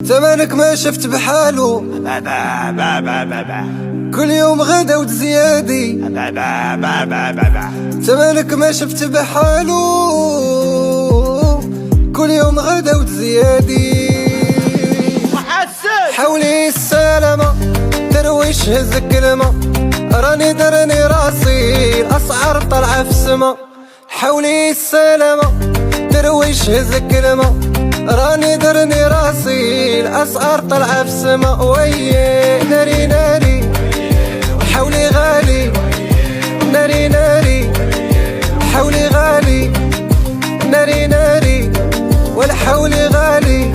زمانك ما شفت بحالو، كل يوم غدا وتزيادي. زمانك ما شفت بحالو، كل يوم غدا وتزيادي. حولي السلامة درويش هز كلمة، راني درني راسي الأسعار طالعة في السما. حولي السلامة درويش هز كلمة، راني درني راسي الأسعار طالعة في السما. ويي ناري ناري حولي غالي، ناري ناري حولي غالي، ناري ناري والحولي غالي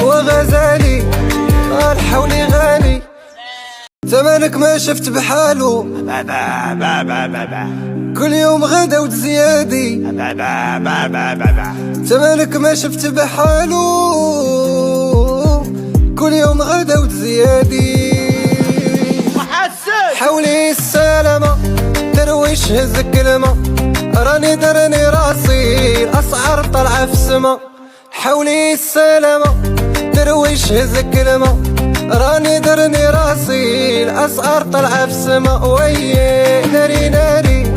وغزالي الحولي غالي. زمانك ما شفت بحالو، كل يوم غدا وتزيادي. زمانك ما شفت بحالو، كل يوم غدا وتزيادي. حولي السلامة درويش هز كلمة، راني درني راسي الأسعار طالعة في السما. حولي السلامة درويش هز كلمة، راني درني راسي الأسعار طالعة في السما. ويي ناري ناري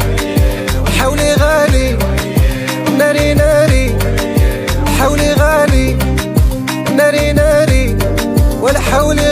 حولي غالي، ناري ناري حولي غالي، ناري ناري والحولي